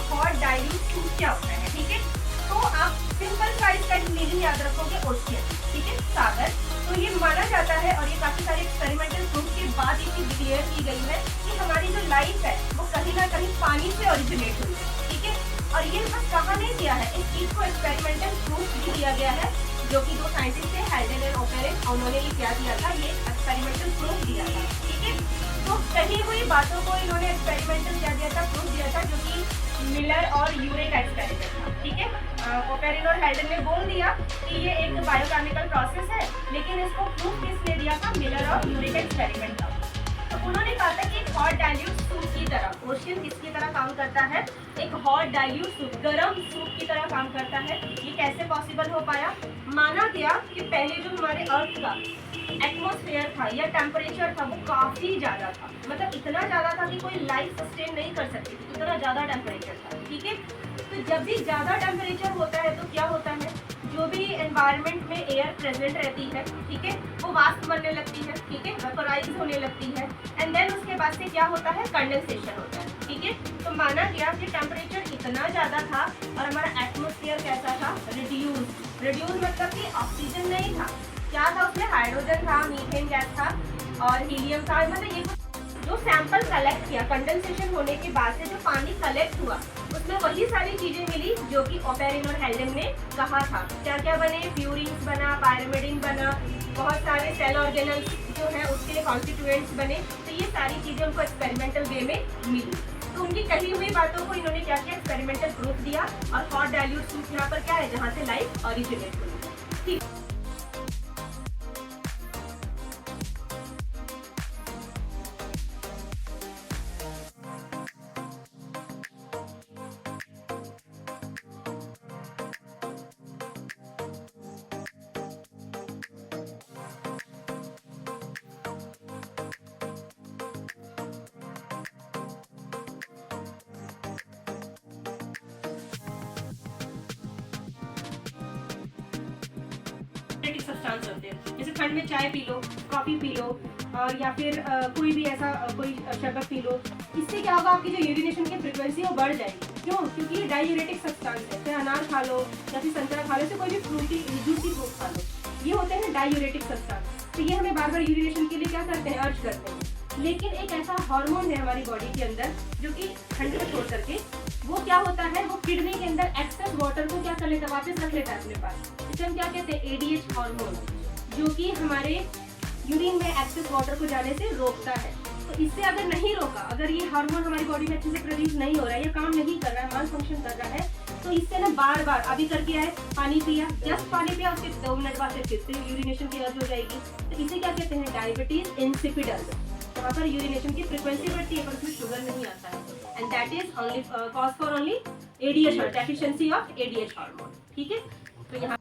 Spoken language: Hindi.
हॉट डाइल्यूट सूप क्या होता है, ठीक है। तो आप सिंपल सा इसका मीनिंग याद रखोगे, ओशियन, ठीक है, सागर। तो ये माना जाता है और ये काफी सारे एक्सपेरिमेंटल प्रूफ के बाद ये चीज क्लियर की गई है कि हमारी जो लाइफ है वो कहीं ना कहीं पानी से ओरिजिनेट हुई है, ठीक है। और ये बस कहा नहीं दिया है, इस चीज को एक्सपेरिमेंटल प्रूफ भी दिया गया है, जो कि दो साइंटिस्ट थे, हैल्डेन एंड ओपेरिन, उन्होंने ये क्या दिया था, ये एक्सपेरिमेंटल प्रूफ दिया था, ठीक है। तो कही हुई बातों को इन्होंने एक्सपेरिमेंटल क्या दिया था, प्रूफ दिया था, जो कि मिलर और यूरे का एक्सपेरिमेंट था, ठीक है। ओपेरिन और हैल्डेन ने बोल दिया कि ये एक बायोकेमिकल प्रोसेस है, लेकिन इसको प्रूफ किसने दिया था, मिलर और यूरे का एक्सपेरिमेंट था। तो उन्होंने कहा था कि एक हॉट डाइल्यूट सूप की तरह ओशियन किसकी तरह काम करता है, एक हॉट डाइल्यूट सूप, गर्म सूप की तरह काम करता है। ये कैसे पॉसिबल हो पाया, माना गया कि पहले जो हमारे अर्थ का एटमॉस्फेयर था या टेम्परेचर था वो काफी ज्यादा था, मतलब इतना ज्यादा था कि कोई लाइफ सस्टेन नहीं कर सकती थी, इतना ज्यादा टेम्परेचर था, ठीक है। तो जब भी ज्यादा टेम्परेचर होता है तो क्या होता है, जो भी एनवायरनमेंट में एयर प्रेजेंट रहती है, ठीक है, वो वाष्प बनने लगती है, ठीक है, वेपोराइज होने लगती है, एंड देन उसके बाद से क्या होता है, कंडेंसेशन होता है, ठीक है। तो माना गया कि टेम्परेचर इतना ज्यादा था और हमारा एटमॉस्फेयर कैसा था, रिड्यूस मतलब कि ऑक्सीजन नहीं था, क्या था उसमें, हाइड्रोजन था, मीथेन गैस था और हीलियम था, मतलब ये जो सैंपल कलेक्ट किया कंडेंसेशन होने के बाद से जो पानी कलेक्ट हुआ उसमें वही सारी चीजें मिली जो कि ओपेरिन और हैल्डेन ने कहा था। क्या क्या बने, फ्यूरिन्स बना, पायरिमिडिन बना, बहुत सारे सेल ऑर्गेनल्स जो है उसके कॉन्स्टिट्यूएंट्स बने। तो ये सारी चीजें उनको एक्सपेरिमेंटल वे में मिली। तो उनकी कही हुई बातों को इन्होंने क्या किया, एक्सपेरिमेंटल प्रूफ दिया। और हॉट डाइल्यूट सूप यहाँ पर क्या है, जहाँ से लाइफ ओरिजिनेट हुई, ठीक। सब्सटेंस होते हैं, जैसे ठंड में चाय P low, coffee P low, और या फिर कोई भी ऐसा कोई शरबत पी लो, इससे क्या होगा, आपकी जो यूरिनेशन की फ्रीक्वेंसी वो बढ़ जाएगी। क्यों, क्योंकि ये डायूरेटिक सब्सटेंस है। चाहे अनार खा लो या फिर संतरा खा लो, से कोई भी फ्रूटी जूसी फ्रूट खा लो, ये होते हैं डायूरेटिक सब्सटेंस। तो ये हमें बार बार यूरिनेशन के लिए क्या करते हैं, अर्ज करते हैं। लेकिन एक ऐसा हार्मोन है हमारी बॉडी के अंदर जो कि ठंड को छोड़ करके वो क्या होता है, वो किडनी के अंदर एक्सेस वाटर को क्या कर लेता है, वापस रख लेता है अपने पास। इसे हम क्या कहते हैं, एडीएच हार्मोन, जो कि हमारे यूरिन में एक्सेस वाटर को जाने से रोकता है। तो इससे अगर नहीं रोका, अगर ये हार्मोन हमारी बॉडी में अच्छे से प्रोड्यूस नहीं हो रहा है या काम नहीं कर रहा है, माल फंक्शन कर रहा है, तो इससे ना बार बार अभी करके आए, पानी पिया, जस्ट पानी पिया, उसके 2 मिनट बाद फिर से यूरिनेशन की अर्ज हो जाएगी। तो इसे क्या कहते हैं, डायबिटीज इंसिपिडस। वहाँ पर यूरिनेशन की फ्रीक्वेंसी बढ़ती है पर उसमें शुगर नहीं आता है, and that is only cause for only ADH, deficiency of ADH hormone, ठीक है। तो यहाँ